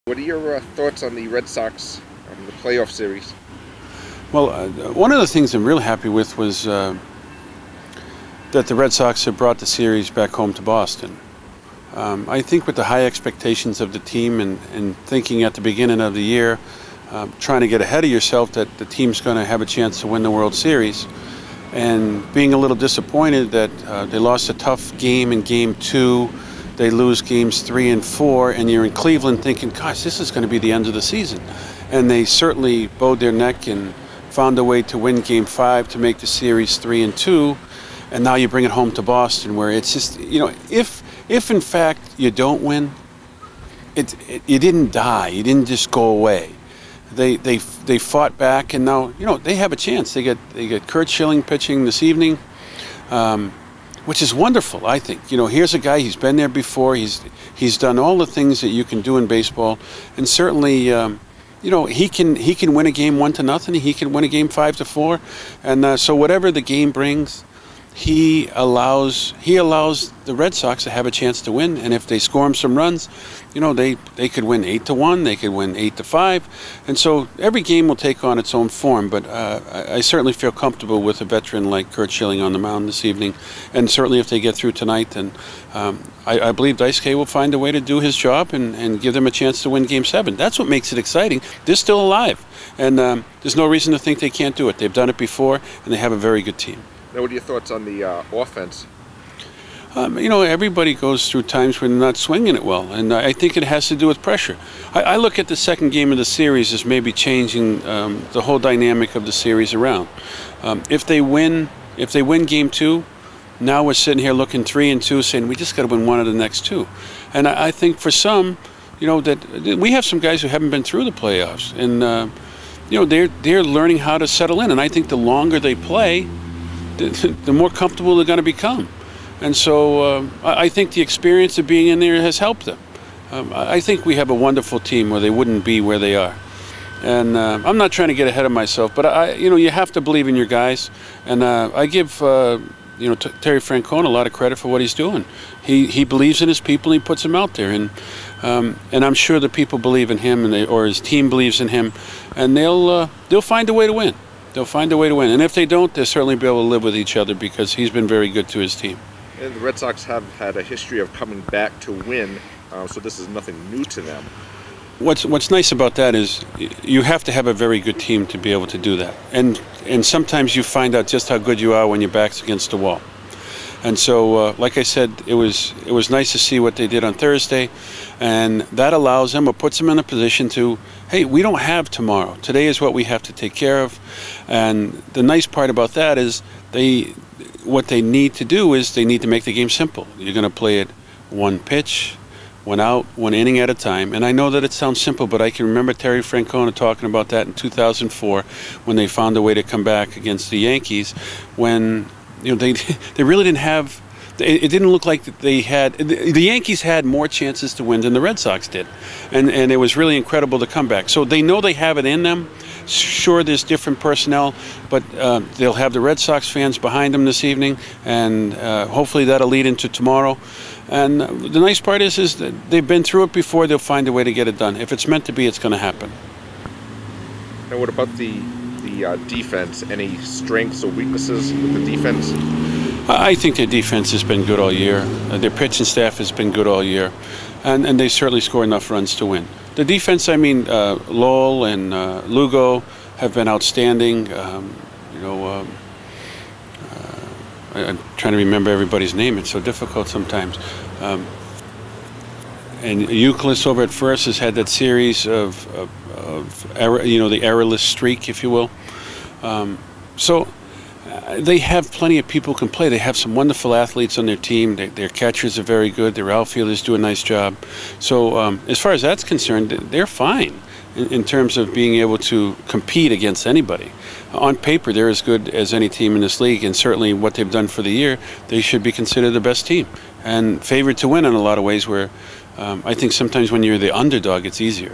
What are your thoughts on the Red Sox, the playoff series? Well, one of the things I'm real happy with was that the Red Sox have brought the series back home to Boston. I think with the high expectations of the team and thinking at the beginning of the year, trying to get ahead of yourself that the team's going to have a chance to win the World Series, and being a little disappointed that they lost a tough game in Game 2, they lose Games 3 and 4, and you're in Cleveland thinking, gosh, this is going to be the end of the season. And they certainly bowed their neck and found a way to win Game 5 to make the series 3-2, and now you bring it home to Boston, where it's just, if in fact you don't win, you didn't die, you didn't just go away. They fought back, and now they have a chance. They get Curt Schilling pitching this evening, which is wonderful. I think here's a guy, he's been there before. He's done all the things that you can do in baseball, and certainly he can win a game 1-0. He can win a game 5-4, and so whatever the game brings, he allows the Red Sox to have a chance to win. And if they score him some runs, they could win 8-1, they could win 8-5, and so every game will take on its own form. But I certainly feel comfortable with a veteran like Curt Schilling on the mound this evening, and certainly if they get through tonight, then I believe Daisuke will find a way to do his job and give them a chance to win Game 7. That's what makes it exciting. They're still alive, and there's no reason to think they can't do it. They've done it before, and they have a very good team. Now, what are your thoughts on the offense? Everybody goes through times when they're not swinging it well, and I think it has to do with pressure. I look at the second game of the series as maybe changing the whole dynamic of the series around. If they win Game 2, now we're sitting here looking 3-2, saying we just got to win one of the next two. And I think for some, that we have some guys who haven't been through the playoffs, and they're learning how to settle in. And I think the longer they play, the more comfortable they're going to become. And so I think the experience of being in there has helped them. I think we have a wonderful team where they wouldn't be where they are. And I'm not trying to get ahead of myself, but you have to believe in your guys. And I give Terry Francona a lot of credit for what he's doing. He believes in his people, and he puts them out there. And I'm sure the people believe in him, or his team believes in him, and they'll find a way to win. They'll find a way to win. And if they don't, they'll certainly be able to live with each other, because he's been very good to his team. And the Red Sox have had a history of coming back to win, so this is nothing new to them. What's nice about that is you have to have a very good team to be able to do that. And sometimes you find out just how good you are when your back's against the wall. And so, like I said, it was nice to see what they did on Thursday, and that allows them, or puts them in a position to, hey, we don't have tomorrow. Today is what we have to take care of. And the nice part about that is what they need to do is they need to make the game simple. You're going to play it one pitch, one out, one inning at a time. And I know that it sounds simple, but I can remember Terry Francona talking about that in 2004 when they found a way to come back against the Yankees, when they really didn't have. It didn't look like they had. The Yankees had more chances to win than the Red Sox did, and it was really incredible to come back. So they know they have it in them. Sure, there's different personnel, but they'll have the Red Sox fans behind them this evening, and hopefully that'll lead into tomorrow. And the nice part is that they've been through it before. They'll find a way to get it done. If it's meant to be, it's going to happen. Now, what about the defense? Any strengths or weaknesses with the defense? I think their defense has been good all year. Their pitching staff has been good all year, and they certainly score enough runs to win. The defense, Lowell and Lugo have been outstanding. I'm trying to remember everybody's name. It's so difficult sometimes. And Euclid over at first has had that series of error, the errorless streak, if you will. They have plenty of people who can play. They have some wonderful athletes on their team. Their catchers are very good. Their outfielders do a nice job. So as far as that's concerned, they're fine in terms of being able to compete against anybody. On paper, they're as good as any team in this league, and certainly what they've done for the year, they should be considered the best team and favored to win in a lot of ways, where I think sometimes when you're the underdog, it's easier.